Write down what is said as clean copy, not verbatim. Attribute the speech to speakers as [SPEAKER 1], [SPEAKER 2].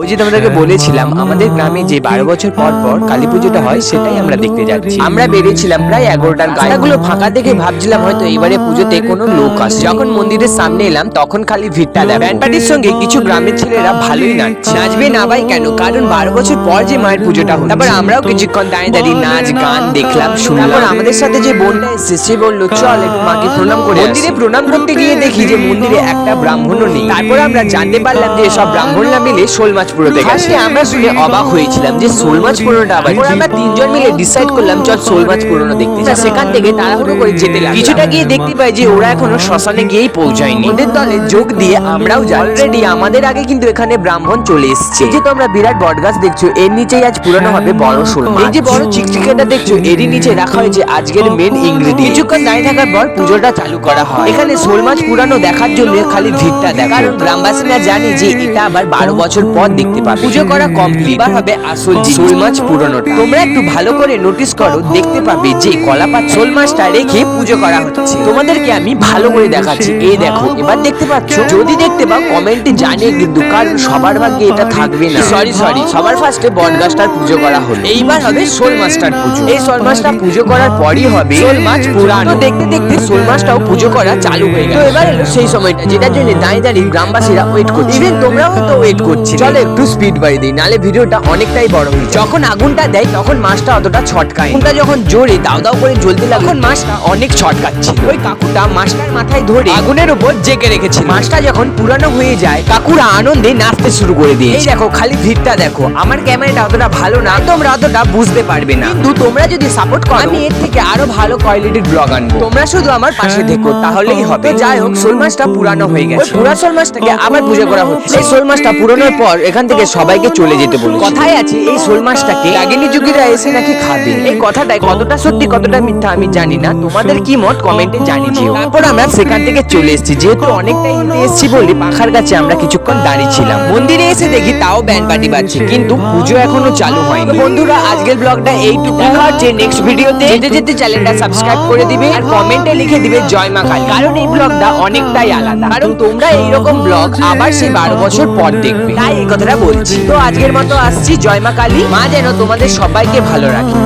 [SPEAKER 1] ওই যে তোমাদেরকে বলেছিলাম আমাদের গ্রামে যে 12 বছর পর পর কালী পুজোটা হয় সেটাই আমরা দেখতে যাচ্ছি। আমরা বেরিয়েছিলাম প্রায় 11টার গাড়িগুলো ফাঁকা দেখে ভাবছিলাম হয়তো এবারে পুজোতে কোনো লোক আসে। যখন মন্দিরের সামনে এলাম তখন খালি ভিড়টা দেখ। ব্যান্ড পার্টির সঙ্গে কিছু গ্রামের ছেলেরা ভালোই নাচছে। নাচবে না ভাই কেন, কারণ 12 বছর পর যে মায়ের পুজোটা হলো। তারপর আমরাও কিছুক্ষণ দাঁড়িয়ে দাঁড়িয়ে নাচ গান দেখলাম শুনলাম। তারপর আমাদের সাথে যে বোনটা এসেছে সে বললো চল একটু মাকে প্রণাম করে। মন্দিরে প্রণাম করতে গিয়ে দেখি যে মন্দিরে একটা ব্রাহ্মণও নেই। তারপর আমরা জানতে পারলাম যে সব ব্রাহ্মণরা মিলে শোল মাছ পুরোতে গেছে। আমরা শুনে অবাক হয়েছিলাম যে শোল মাছ পুরোটা আবার। আমরা তিনজন মিলে ডিসাইড করলাম চল শোল মাছ পুরোনো দেখতে যাই। সেখান থেকে তাড়াহুড়ো করে যেতে লাগলাম। কিছুটা গিয়ে দেখতে পাই যে ওরা এখনো শ্মশানে গিয়েই পৌঁছায়নি। ওদের দলে যোগ দিয়ে আমরাও যাই। অলরেডি আমাদের আগে কিন্তু এখানে ব্রাহ্মণ চলে এসেছে। এই যে তোমরা বিরাট বটগাছ দেখছো এর নিচেই আজ পুরোনো হবে বড় শোল মাছ। এই যে বড় চিকচিকেটা দেখছো এরই নিচে রাখা হয়েছে আজকের মেন ইনগ্রেডিয়েন্ট। কিছুক্ষণ দাঁড়িয়ে থাকার পর পুজোটা চালু করা হয়। এখানে শোল মাছ পুরানো দেখার জন্য খালি ভিড়টা দেখ, কারণ গ্রামবাসীরা জানে যে এটা আবার 12 বছর পর দেখতে পাবে। পুজো করা কমপ্লিট, এবার হবে আসল শোল মাছ পুরনোটা। তোমরা একটু ভালো করে নোটিস করো, দেখতে পাবে যে কলাপাত শোল মাছটা রেখে পুজো করা হচ্ছে। তোমাদেরকে আমি ভালো করে দেখাচ্ছি, এই দেখো এবার দেখতে পাচ্ছ। যদি দেখতে পাও কমেন্টে জানিয়ে কিন্তু, কারণ সবার ভাগ্যে এটা থাকবে না। সরি সবার ফার্স্টে বটগাছটার পুজো করা হলো, এইবার হবে শোল মাছটার পুজো। এই শোল মাছটা পুজো করার পরই হবে শোল মাছ পুরানো। দেখতে দেখতে শোল মাছটাও পুজো করা চালু হয়ে গেল। তো এবার এলো সেই সময়টা যেটার জন্য দাঁড়িয়ে দাঁড়িয়ে গ্রামবাসীরা ওয়েট করছে। ইভেন তোমরাও হয়তো ওয়েট করছি। চলো একটু স্পিড বাড়িয়ে দিই, নালে ভিডিওটা অনেকটাই বড় হয়ে যায়। যখন আগুনটা দেয় তখন মাছটা অতটা ছটকায়। আগুনটা যখন জোরে দাও দাও করে জ্বলতে লাগে তখন মাছটা অনেক ছটকাচ্ছিল। ওই কাকুটা মাছটার মাথায় ধরে আগুনের উপর জেগে রেখেছিল। মাছটা যখন পুরানো হয়ে যায় কাকুরা আনন্দে নাচতে শুরু করে দিয়েছে। এই দেখো খালি ভিড়টা দেখো। আমার ক্যামেরাটা অতটা ভালো না, তোমরা অতটা বুঝতে পারবে না, কিন্তু তোমরা যদি সাপোর্ট করো আমি এর থেকে আরো ভালো কোয়ালিটির ব্লগ আনবো। তোমরা শুধু আমার পাশে থেকো তাহলেই হবে। যাই হোক শোল মাছটা পুরানো হয়ে গেছে। পুরা শোল মাছটাকে আবার পুজো করা হচ্ছে। এই শোল মাছটা পুরানোর পর এখান থেকে সবাইকে চলে যেতে বলে কথাই আছে। এই শোল মাছটাকে রাগিনী যুগীরা এসে নাকি খাবে। এই কথাটাই কতটা সত্যি কতটা মিথ্যা আমি জানি না, তোমাদের কি মত কমেন্টে জানিয়ে দিও। তারপর আমরা সেখান থেকে চলে এসেছি, যেহেতু অনেকটাই হেঁটে এসেছি বলে পাখার কাছে আমরা কিছুক্ষণ দাঁড়িয়ে ছিলাম। মন্দিরে এসে দেখি তাও ব্যান্ড পার্টি বাজছে, কিন্তু পুজো এখনো চালু হয়নি। বন্ধুরা আজকের ব্লগটা এইটুকু। দেখা হচ্ছে নেক্সট ভিডিওতে। যেতে যেতে চ্যানেলটা সাবস্ক্রাইব করে দিবে আর কমেন্টে লিখে দিবে জয় মা কালী, কারণ এই ব্লগটা অনেকটাই আলাদা। কারণ তোমরা এইরকম ব্লগ আবার সেই 12 বছর পর দেখবে, তাই এই কথাটা বলছি। তো আজকের মতো আসছি, জয় মা কালী, মা যেন তোমাদের সবাইকে ভালো রাখে।